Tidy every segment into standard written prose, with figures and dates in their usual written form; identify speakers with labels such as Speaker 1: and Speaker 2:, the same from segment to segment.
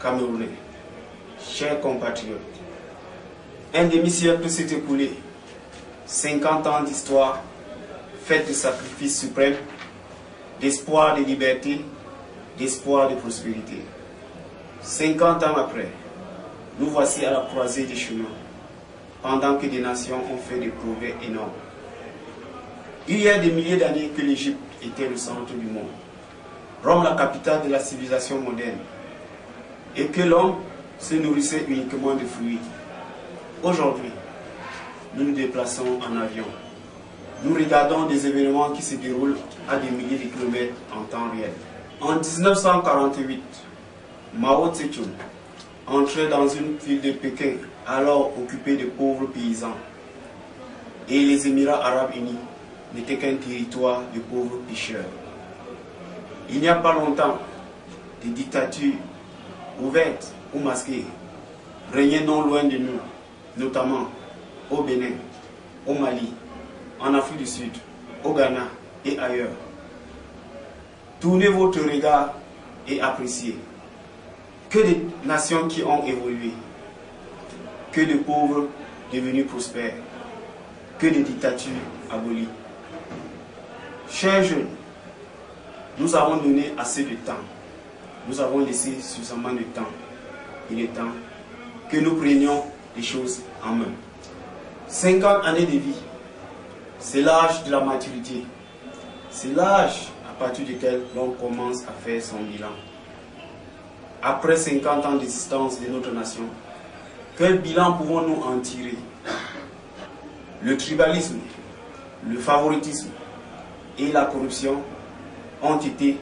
Speaker 1: Camerounais, chers compatriotes, un demi-siècle s'est écoulé, 50 ans d'histoire, faite de sacrifices suprêmes, d'espoir de liberté, d'espoir de prospérité. 50 ans après, nous voici à la croisée des chemins, pendant que des nations ont fait des progrès énormes. Il y a des milliers d'années que l'Égypte était le centre du monde, Rome la capitale de la civilisation moderne, et que l'homme se nourrissait uniquement de fruits. Aujourd'hui, nous nous déplaçons en avion. Nous regardons des événements qui se déroulent à des milliers de kilomètres en temps réel. En 1948, Mao Tse-tung entrait dans une ville de Pékin, alors occupée de pauvres paysans. Et les Émirats arabes unis n'étaient qu'un territoire de pauvres pêcheurs. Il n'y a pas longtemps, des dictatures ouvertes ou masquées régnaient non loin de nous, notamment au Bénin, au Mali, en Afrique du Sud, au Ghana et ailleurs. Tournez votre regard et appréciez. Que des nations qui ont évolué, que de pauvres devenus prospères, que des dictatures abolies. Chers jeunes, nous avons donné assez de temps. Nous avons laissé suffisamment de temps. Il est temps que nous prenions les choses en main. 50 années de vie, c'est l'âge de la maturité. C'est l'âge à partir duquel l'on commence à faire son bilan. Après 50 ans d'existence de notre nation, quel bilan pouvons-nous en tirer? Le tribalisme, le favoritisme et la corruption ont été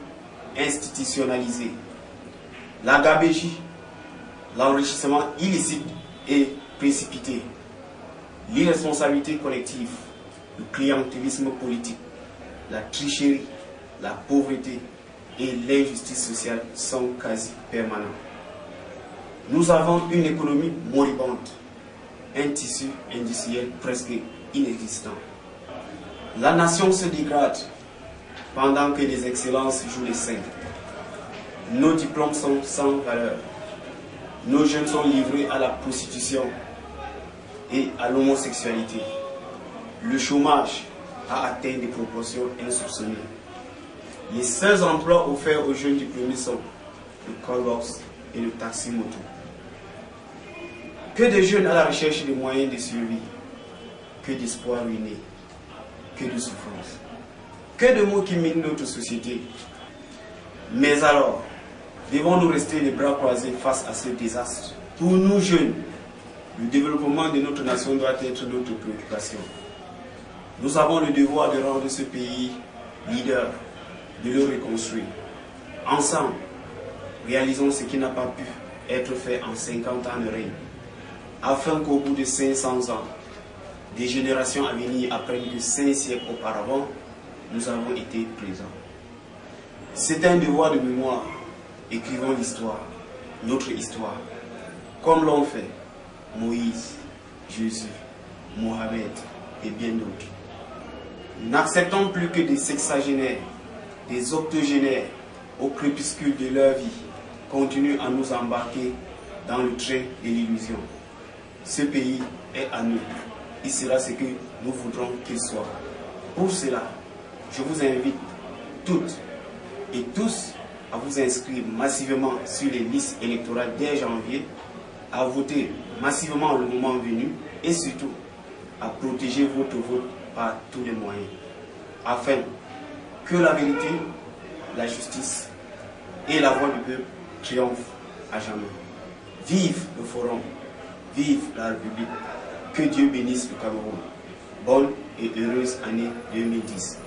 Speaker 1: institutionnalisés. La gabegie, l'enrichissement illicite et précipité, l'irresponsabilité collective, le clientélisme politique, la tricherie, la pauvreté et l'injustice sociale sont quasi permanents. Nous avons une économie moribonde, un tissu industriel presque inexistant. La nation se dégrade pendant que les excellences jouent les saints. Nos diplômes sont sans valeur. Nos jeunes sont livrés à la prostitution et à l'homosexualité. Le chômage a atteint des proportions insoupçonnées. Les seuls emplois offerts aux jeunes diplômés sont le call-box et le taxi-moto. Que de jeunes à la recherche de moyens de survie, que d'espoir ruiné, que de souffrance, que de mots qui minent notre société. Mais alors, devons-nous rester les bras croisés face à ce désastre? Pour nous jeunes, le développement de notre nation doit être notre préoccupation. Nous avons le devoir de rendre ce pays leader, de le reconstruire. Ensemble, réalisons ce qui n'a pas pu être fait en 50 ans de règne, afin qu'au bout de 500 ans, des générations à venir apprennent que 5 siècles auparavant, nous avons été présents. C'est un devoir de mémoire. Écrivons l'histoire, notre histoire, comme l'ont fait Moïse, Jésus, Mohamed et bien d'autres. N'acceptons plus que des sexagénaires, des octogénaires, au crépuscule de leur vie, continuent à nous embarquer dans le train de l'illusion. Ce pays est à nous. Il sera ce que nous voudrons qu'il soit. Pour cela, je vous invite toutes et tous à vous inscrire massivement sur les listes électorales dès janvier, à voter massivement le moment venu et surtout à protéger votre vote par tous les moyens, afin que la vérité, la justice et la voix du peuple triomphent à jamais. Vive le Forum, vive la République, que Dieu bénisse le Cameroun. Bonne et heureuse année 2010.